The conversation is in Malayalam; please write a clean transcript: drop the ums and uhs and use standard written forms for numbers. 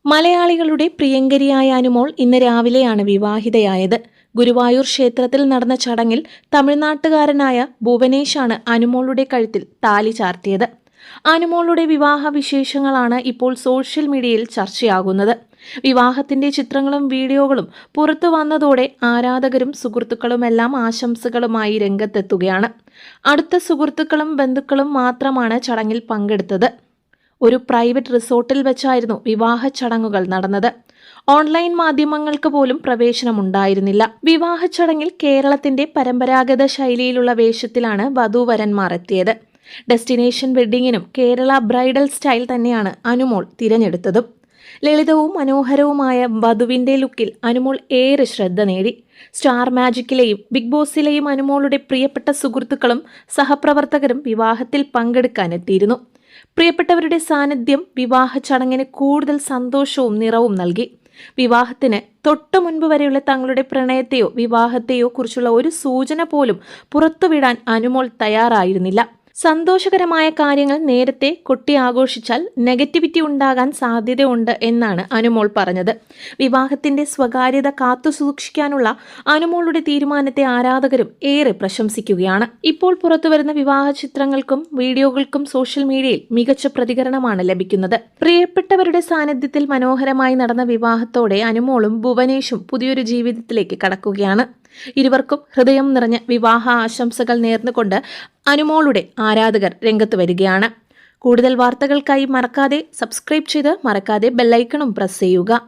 മലയാളികളുടെ പ്രിയങ്കരിയായ അനുമോൾ ഇന്ന് രാവിലെയാണ് വിവാഹിതയായത്. ഗുരുവായൂർ ക്ഷേത്രത്തിൽ നടന്ന ചടങ്ങിൽ തമിഴ്നാട്ടുകാരനായ ഭുവനേഷാണ് അനുമോളുടെ കഴുത്തിൽ താലി ചാർത്തിയത്. അനുമോളുടെ വിവാഹ വിശേഷങ്ങളാണ് ഇപ്പോൾ സോഷ്യൽ മീഡിയയിൽ ചർച്ചയാകുന്നത്. വിവാഹത്തിന്റെ ചിത്രങ്ങളും വീഡിയോകളും പുറത്തു വന്നതോടെ ആരാധകരും സുഹൃത്തുക്കളുമെല്ലാം ആശംസകളുമായി രംഗത്തെത്തുകയാണ്. അടുത്ത സുഹൃത്തുക്കളും ബന്ധുക്കളും മാത്രമാണ് ചടങ്ങിൽ പങ്കെടുത്തത്. ഒരു പ്രൈവറ്റ് റിസോർട്ടിൽ വെച്ചായിരുന്നു വിവാഹ ചടങ്ങുകൾ നടന്നത്. ഓൺലൈൻ മാധ്യമങ്ങൾക്ക് പോലും പ്രവേശനമുണ്ടായിരുന്നില്ല. വിവാഹ ചടങ്ങിൽ കേരളത്തിന്റെ പരമ്പരാഗത ശൈലിയിലുള്ള വേഷത്തിലാണ് വധൂവരന്മാർ എത്തിയത്. ഡെസ്റ്റിനേഷൻ വെഡ്ഡിങ്ങിനും കേരള ബ്രൈഡൽ സ്റ്റൈൽ തന്നെയാണ് അനുമോൾ തിരഞ്ഞെടുത്തതും. ലളിതവും മനോഹരവുമായ വധുവിന്റെ ലുക്കിൽ അനുമോൾ ഏറെ ശ്രദ്ധ നേടി. സ്റ്റാർ മാജിക്കിലെയും ബിഗ് ബോസിലെയും അനുമോളുടെ പ്രിയപ്പെട്ട സുഹൃത്തുക്കളും സഹപ്രവർത്തകരും വിവാഹത്തിൽ പങ്കെടുക്കാനെത്തിയിരുന്നു. പ്രിയപ്പെട്ടവരുടെ സാന്നിധ്യം വിവാഹ ചടങ്ങിന് കൂടുതൽ സന്തോഷവും നിറവും നൽകി. വിവാഹത്തിന് തൊട്ടു മുൻപ് വരെയുള്ള തങ്ങളുടെ പ്രണയത്തെയോ വിവാഹത്തെയോ കുറിച്ചുള്ള ഒരു സൂചന പോലും പുറത്തുവിടാൻ അനുമോൾ തയ്യാറായിരുന്നില്ല. സന്തോഷകരമായ കാര്യങ്ങൾ നേരത്തെ കൊട്ടി ആഘോഷിച്ചാൽ നെഗറ്റിവിറ്റി ഉണ്ടാകാൻ സാധ്യതയുണ്ട് എന്നാണ് അനുമോൾ പറഞ്ഞത്. വിവാഹത്തിന്റെ സ്വകാര്യത കാത്തുസൂക്ഷിക്കാനുള്ള അനുമോളുടെ തീരുമാനത്തെ ആരാധകരും ഏറെ പ്രശംസിക്കുകയാണ്. ഇപ്പോൾ പുറത്തുവരുന്ന വിവാഹ ചിത്രങ്ങൾക്കും വീഡിയോകൾക്കും സോഷ്യൽ മീഡിയയിൽ മികച്ച പ്രതികരണമാണ് ലഭിക്കുന്നത്. പ്രിയപ്പെട്ടവരുടെ സാന്നിധ്യത്തിൽ മനോഹരമായി നടന്ന വിവാഹത്തോടെ അനുമോളും ഭുവനേഷും പുതിയൊരു ജീവിതത്തിലേക്ക് കടക്കുകയാണ്. ഇരുവർക്കും ഹൃദയം നിറഞ്ഞ വിവാഹ ആശംസകൾ നേർന്നുകൊണ്ട് അനുമോളുടെ ആരാധകർ രംഗത്ത് വരികയാണ്. കൂടുതൽ വാർത്തകൾക്കായി മറക്കാതെ സബ്സ്ക്രൈബ് ചെയ്ത് ബെല്ലൈക്കണും പ്രസ് ചെയ്യുക.